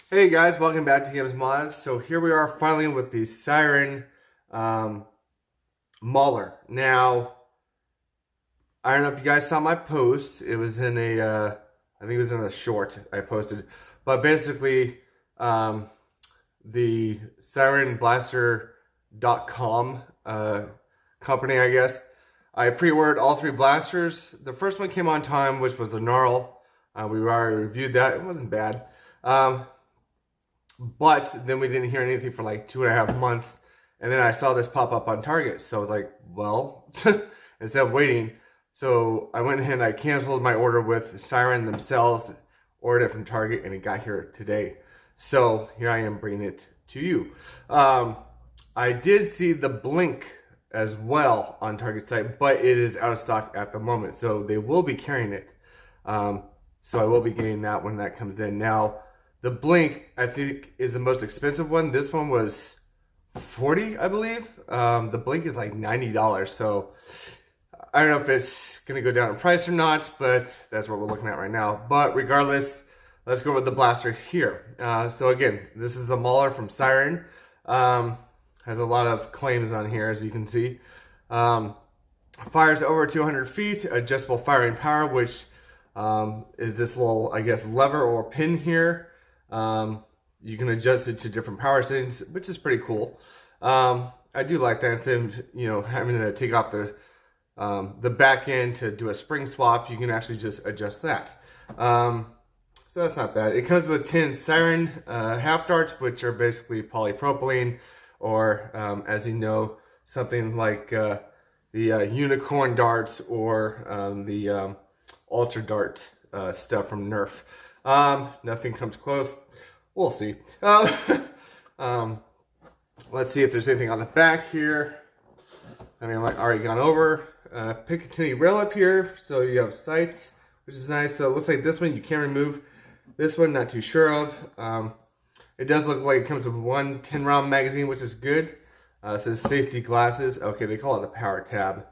Hey guys, welcome back to Games Mods. So here we are finally with the Siren Maulr. Now, I don't know if you guys saw my post. It was in I think it was in a short I posted. But basically, the SirenBlaster.com company, I guess. I pre-ordered all three blasters. The first one came on time, which was the Maulr. We already reviewed that. It wasn't bad. But then we didn't hear anything for like 2.5 months. And then I saw this pop up on Target. So I was like, well, instead of waiting. So I went ahead and I canceled my order with Siren themselves, ordered it from Target, and it got here today. So here I am bringing it to you. I did see the Blink as well on Target site, but it is out of stock at the moment. So they will be carrying it. So I will be getting that when that comes in. Now, the Blink, I think, is the most expensive one. This one was $40, I believe. The Blink is like $90. So I don't know if it's going to go down in price or not, but that's what we're looking at right now. But regardless, let's go with the blaster here. So again, this is the Maulr from Siren. Has a lot of claims on here, as you can see. Fires over 200 feet, adjustable firing power, which is this little, I guess, lever or pin here. You can adjust it to different power settings, which is pretty cool. I do like that. Instead of, having to take off the back end to do a spring swap, you can actually just adjust that. So that's not bad. It comes with 10 Siren half darts, which are basically polypropylene, or as you know, something like the unicorn darts or the ultra dart stuff from Nerf. Nothing comes close. We'll see. Let's see if there's anything on the back here. I mean, I've already gone over. Picatinny rail up here, so you have sights, which is nice. So it looks like this one you can remove. This one, not too sure of. It does look like it comes with one 10-round magazine, which is good. It says safety glasses. Okay, they call it a power tab.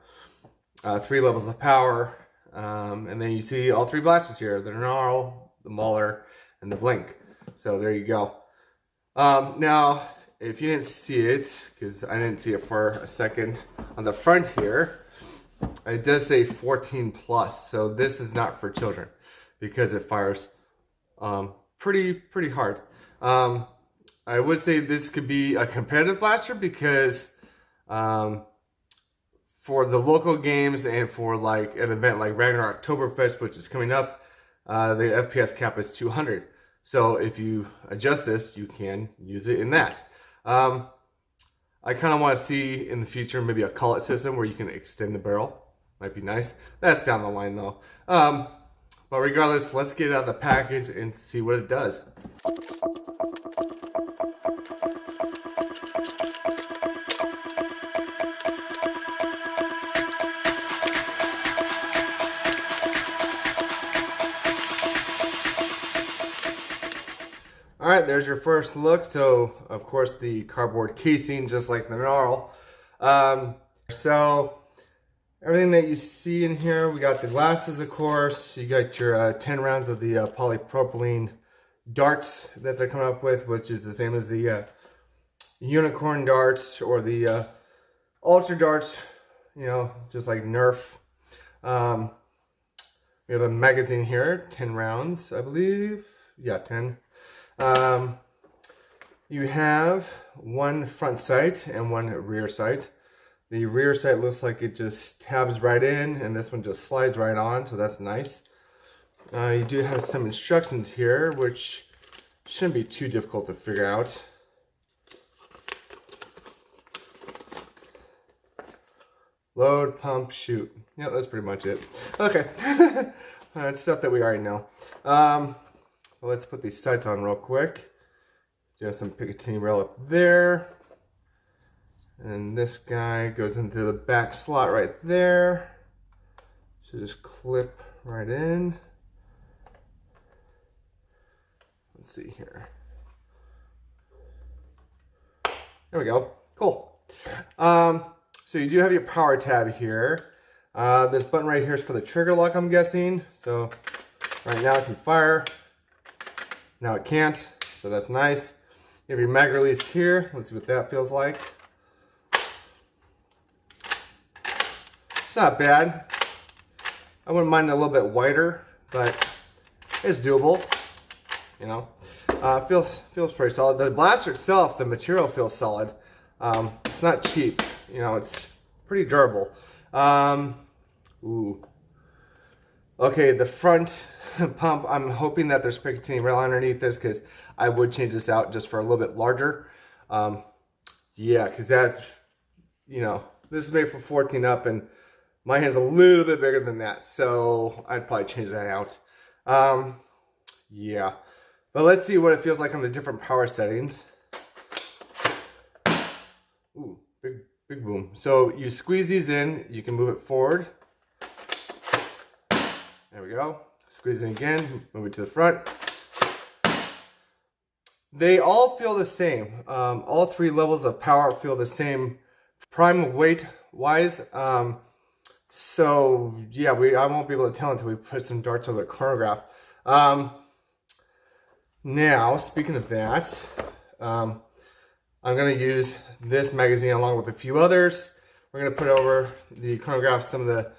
3 levels of power. And then you see all 3 blasters here. The Maulr, the Maulr, and the Blink. So there you go. Now, if you didn't see it, because I didn't see it for a second, on the front here, it does say 14 plus. So this is not for children because it fires pretty hard. I would say this could be a competitive blaster because for the local games and for like an event like Ragnarok Oktoberfest, which is coming up, the FPS cap is 200. So if you adjust this, you can use it in that. I kind of want to see in the future maybe a cullet system where you can extend the barrel. Might be nice. That's down the line though. But regardless, let's get it out of the package and see what it does. Alright, there's your first look. So, of course, the cardboard casing, just like the Maulr. So, everything that you see in here, we got the glasses, of course. You got your 10 rounds of the polypropylene darts that they're coming up with, which is the same as the unicorn darts or the ultra darts, just like Nerf. We have a magazine here, 10 rounds, I believe. Yeah, 10. You have one front sight and one rear sight. The rear sight looks like it just tabs right in, and this one just slides right on, so that's nice. You do have some instructions here, which shouldn't be too difficult to figure out. Load, pump, shoot. Yeah, that's pretty much it. Okay. It's stuff that we already know. Well, let's put these sights on real quick. Just some Picatinny rail up there. And this guy goes into the back slot right there. So just clip right in. Let's see here. There we go. Cool. So you do have your power tab here. This button right here is for the trigger lock, I'm guessing. So right now it can fire. Now it can't. so that's nice. You have your mag release here. Let's see what that feels like. It's not bad. I wouldn't mind a little bit wider, but it's doable. You know, feels pretty solid. The blaster itself, the material feels solid. It's not cheap. You know, it's pretty durable. Ooh. Okay, the front pump, I'm hoping that there's Picatinny rail underneath this, because I would change this out just for a little bit larger. Yeah, because that's, you know, this is made for 14 up, and my hand's a little bit bigger than that, so I'd probably change that out. Yeah, but let's see what it feels like on the different power settings. Ooh, big boom. So you squeeze these in, you can move it forward. There we go. Squeeze it again, move it to the front. They all feel the same. All three levels of power feel the same prime weight wise. So yeah, I won't be able to tell until we put some darts on the chronograph. Now, speaking of that, I'm going to use this magazine along with a few others. We're going to put over the chronograph some of the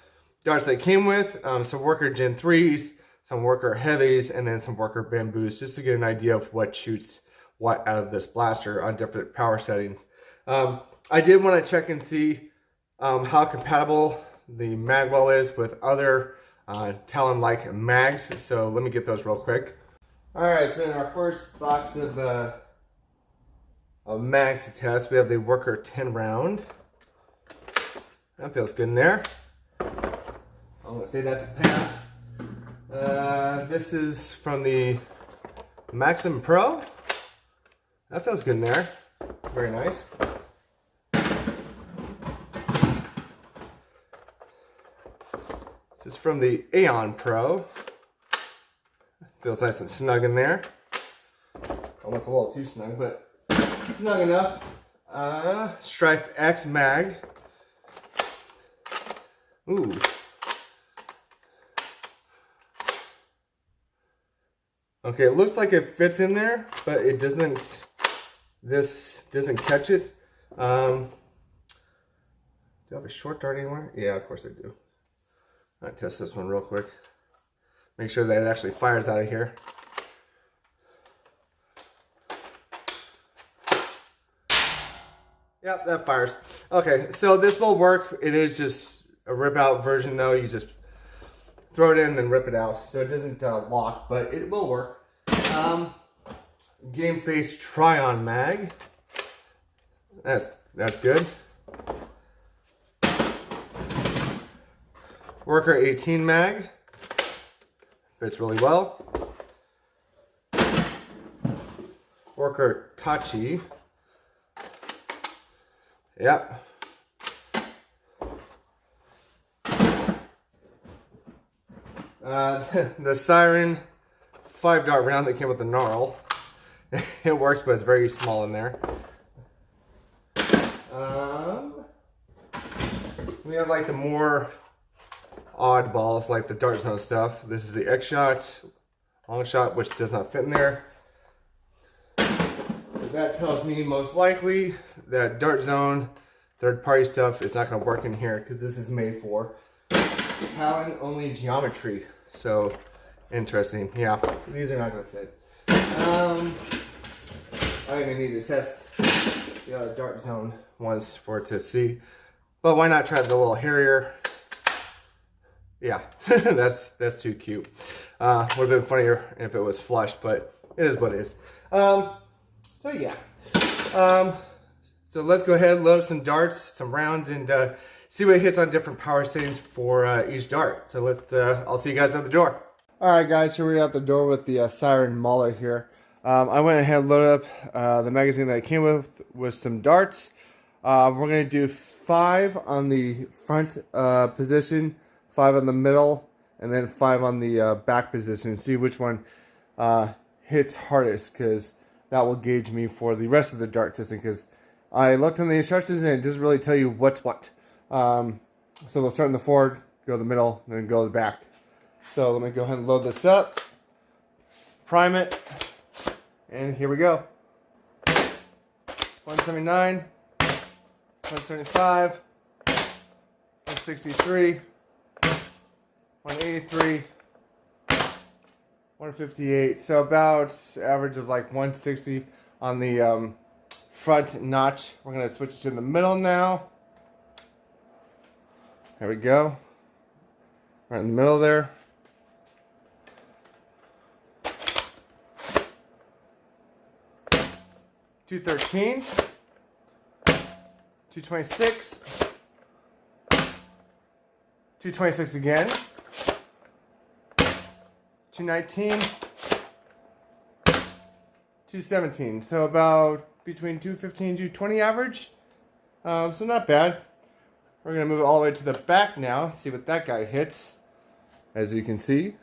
darts that came with, some worker Gen 3s, some worker heavies, and then some worker bamboos, just to get an idea of what shoots what out of this blaster on different power settings. I did want to check and see how compatible the mag well is with other Talon-like mags, so let me get those real quick. Alright, so in our first box of mags to test, we have the worker 10 round. That feels good in there. I'm going to say that's a pass. This is from the Maxim Pro. That feels good in there. Very nice. This is from the Aeon Pro. Feels nice and snug in there. Almost a little too snug, but snug enough. Strife X mag. Ooh. Okay, it looks like it fits in there, but it doesn't. This doesn't catch it. Do I have a short dart anywhere? Yeah, of course I do. I'll test this one real quick. Make sure that it actually fires out of here. Yep, that fires. Okay, so this will work. It is just a rip out version though. You just throw it in and then rip it out. So it doesn't lock, but it will work. Game Face Try-On mag. That's good. Worker 18 mag. Fits really well. Worker Tachi. Yep. The Siren 5-dart round that came with the Gnarl. It works, but it's very small in there. We have like the more oddballs, like the dart zone stuff. This is the X shot, long shot, which does not fit in there. That tells me most likely that dart zone, third-party stuff, is not going to work in here because this is made for Talon only geometry. So interesting. Yeah, these are not going to fit. I'm going to need to test the other dart zone ones for it to see. But why not try the little Harrier? Yeah, that's too cute. Would have been funnier if it was flush, but it is what it is. So yeah. So let's go ahead and load some darts, some rounds, and see what hits on different power settings for each dart. So let's. I'll see you guys at the door. All right, guys. Here we are at the door with the Siren Maulr here. I went ahead and loaded up the magazine that I came with some darts. We're gonna do 5 on the front position, 5 on the middle, and then 5 on the back position. See which one hits hardest, because that will gauge me for the rest of the dart testing. Because I looked in the instructions and it doesn't really tell you what's what. So they'll start in the forward, go to the middle, and then go to the back. So let me go ahead and load this up, prime it, And here we go. 179, 175, 163, 183, 158. So about average of like 160 on the front notch. We're going to switch it to the middle now. There we go. Right in the middle there. $213, $226, $226 again, $219, $217. So about between $215 and $220 average. So not bad. We're gonna move it all the way to the back now. See what that guy hits. As you can see.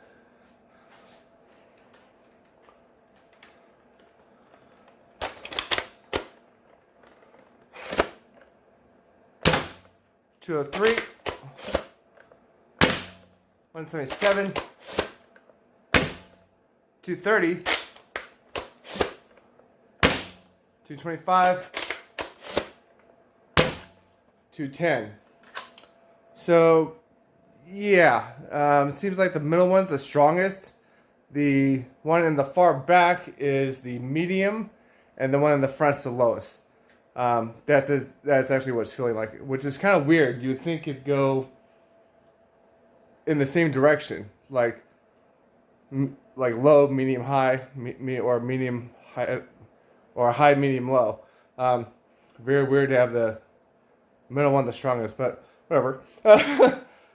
$203, $177, $230, $225, $210. So yeah, it seems like the middle one's the strongest. The one in the far back is the medium, and the one in the front's the lowest. That's actually what it's feeling like, which is kind of weird. You'd think it'd go in the same direction, like low, medium, high, or medium, high, or high, medium, low. Very weird to have the middle one the strongest, but whatever.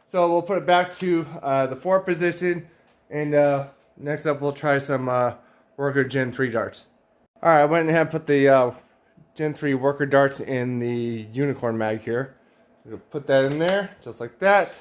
So we'll put it back to the 4 position, and next up we'll try some worker Gen 3 darts. All right, I went ahead and put the Gen 3 worker darts in the unicorn mag here. We'll put that in there, just like that.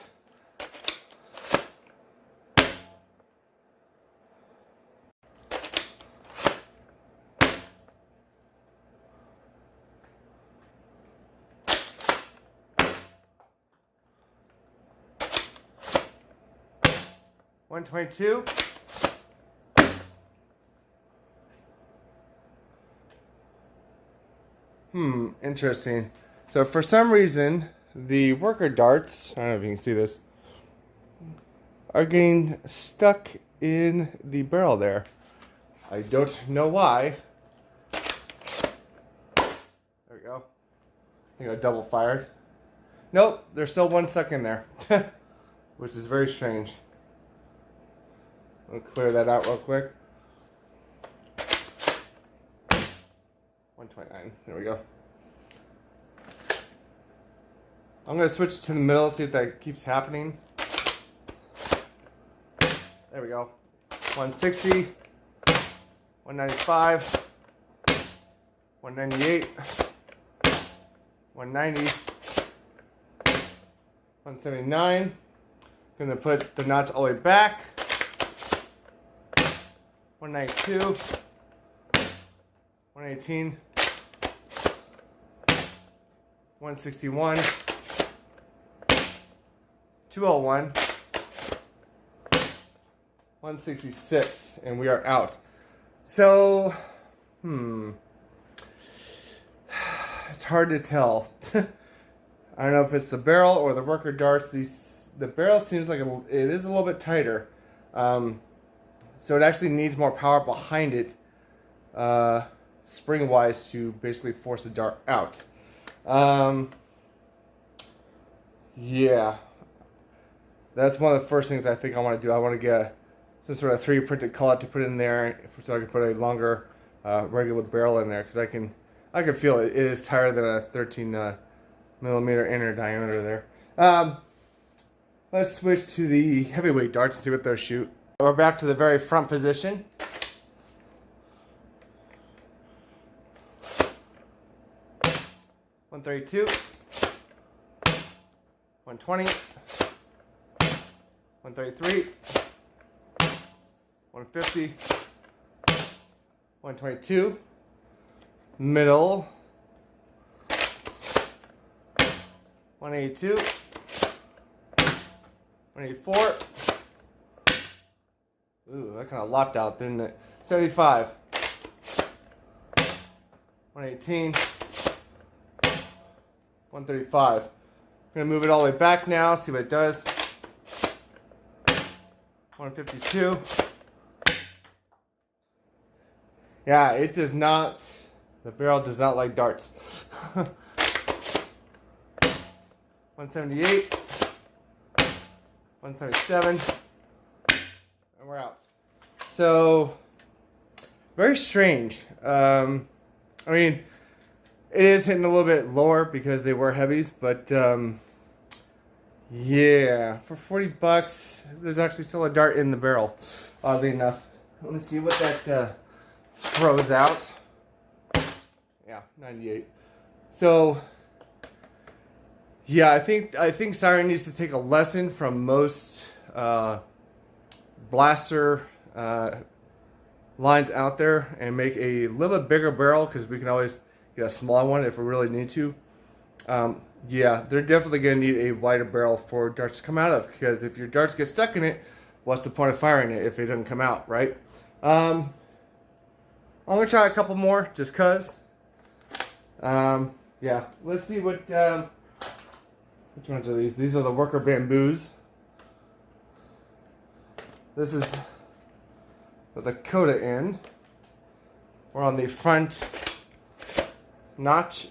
$122. Interesting. So for some reason, the worker darts, I don't know if you can see this, are getting stuck in the barrel there. I don't know why. There we go. I think I double fired. Nope, there's still one stuck in there, which is very strange. I'll clear that out real quick. 129. There we go. I'm going to switch to the middle, see if that keeps happening. There we go. 160, 195, 198, 190, 179. Going to put the notch all the way back. 192, 118, 161, 201, 166, and we are out. So, it's hard to tell. I don't know if it's the barrel or the worker darts. The barrel seems like it is a little bit tighter. So it actually needs more power behind it, spring-wise, to basically force the dart out. Yeah, that's one of the first things I think I want to do. I want to get some sort of 3D printed cullet to put in there, so I can put a longer regular barrel in there, because I can feel it. It is tighter than a 13 millimeter inner diameter there. Let's switch to the heavyweight darts and see what those shoot. We're back to the very front position. $132, $120, $133, $150, $122, middle, $182, $184. Ooh, that kind of lopped out, didn't it? $75, 118, 135. I'm gonna move it all the way back now, see what it does. 152. Yeah, it does not, the barrel does not like darts. 178, 177, and we're out. So, very strange. I mean, it is hitting a little bit lower because they were heavies, but yeah, for 40 bucks, there's actually still a dart in the barrel, oddly enough. Let me see what that throws out. Yeah, 98. So, yeah, I think Siren needs to take a lesson from most blaster lines out there and make a little bit bigger barrel, because we can always get a smaller one if we really need to. Yeah, they're definitely going to need a wider barrel for darts to come out of, because if your darts get stuck in it, what's the point of firing it if it doesn't come out, right? I'm going to try a couple more just because. Yeah, let's see what, which ones are these? These are the worker bamboos. This is with a coda end. We're on the front notch.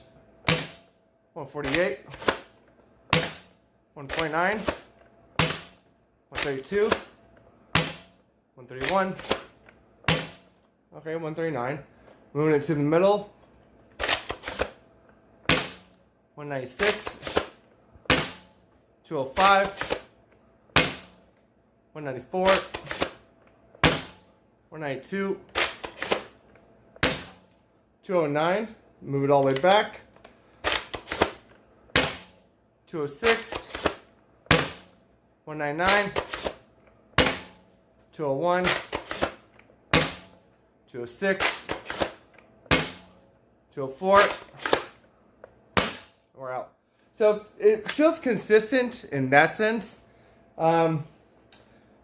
148, 129, 132, 131. Okay, 139. Moving it to the middle. 196, 205, 194, 192, 209. Move it all the way back. 206, 199, 201, 206, 204. We're out. So it feels consistent in that sense, but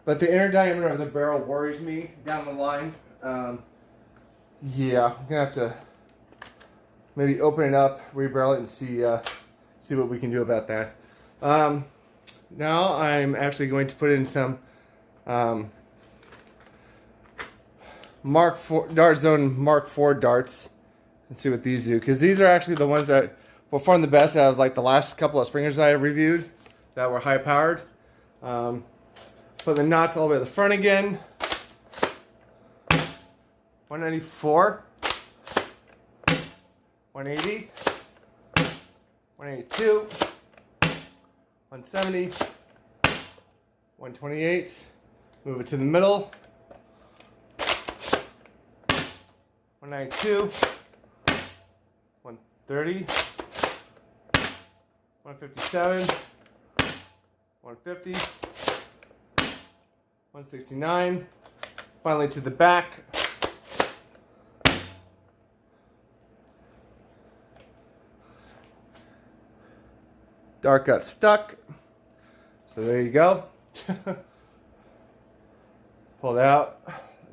the inner diameter of the barrel worries me down the line. Yeah, I'm gonna have to maybe open it up, rebarrel it, and see what we can do about that. Now I'm actually going to put in some Dart Zone Mark IV darts and see what these do, because these are actually the ones that perform the best out of like the last couple of springers I reviewed that were high powered. Put the knots all the way to the front again. 194, 180, 182, 170, 128. Move it to the middle. 192, 130, 157, 150, 169. Finally to the back. Dart got stuck, so there you go. Pull it out,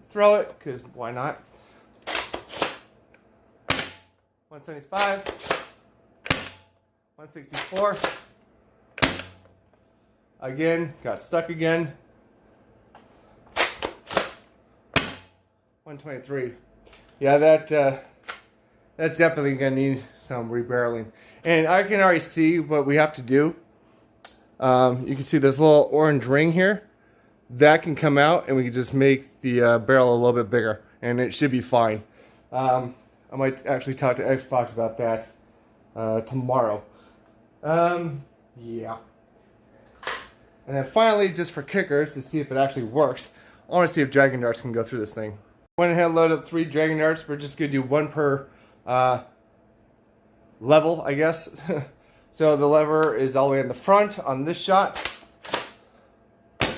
throw it, because why not? 175, 164. Again, got stuck again. 123. Yeah, that's definitely gonna need some rebarreling. And I can already see what we have to do. You can see this little orange ring here. That can come out, and we can just make the barrel a little bit bigger, and it should be fine. I might actually talk to Xbox about that tomorrow. Yeah. And then finally, just for kickers, to see if it actually works, I want to see if Dragon Darts can go through this thing. Went ahead and loaded up 3 Dragon Darts. We're just going to do one per level, I guess. So the lever is all the way in the front on this shot. That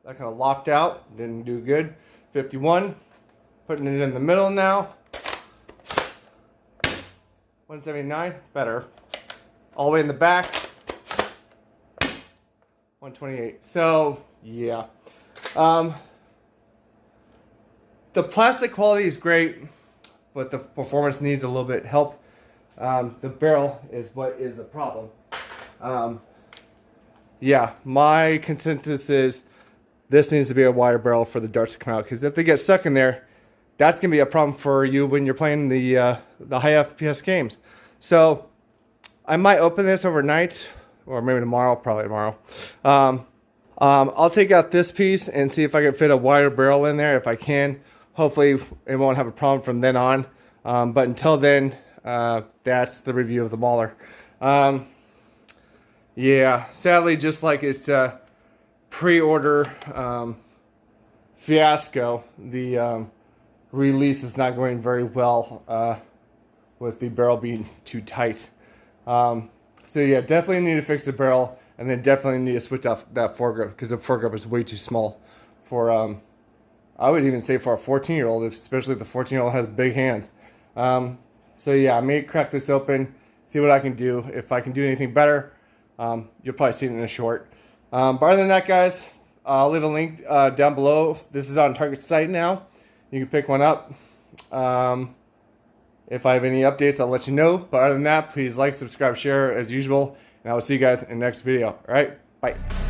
kind of locked out, didn't do good. 51, putting it in the middle now. 179, better. All the way in the back. 128. So yeah, the plastic quality is great. but the performance needs a little bit help. The barrel is what is the problem. Yeah, my consensus is this needs to be a wider barrel for the darts to come out, because if they get stuck in there, that's going to be a problem for you when you're playing the high FPS games. So I might open this overnight, or maybe tomorrow, probably tomorrow. I'll take out this piece and see if I can fit a wider barrel in there. If I can, hopefully it won't have a problem from then on. But until then, that's the review of the Maulr. Yeah, sadly, just like it's a pre-order fiasco, the release is not going very well with the barrel being too tight. So yeah, definitely need to fix the barrel, and then definitely need to switch off that foregrip, because the foregrip is way too small for, I would even say for a 14-year-old, especially if the 14-year-old has big hands. So yeah, I may crack this open, see what I can do. If I can do anything better, you'll probably see it in a short. But other than that, guys, I'll leave a link down below. This is on Target's site now. You can pick one up. If I have any updates, I'll let you know. But other than that, please like, subscribe, share as usual. And I will see you guys in the next video. All right, bye.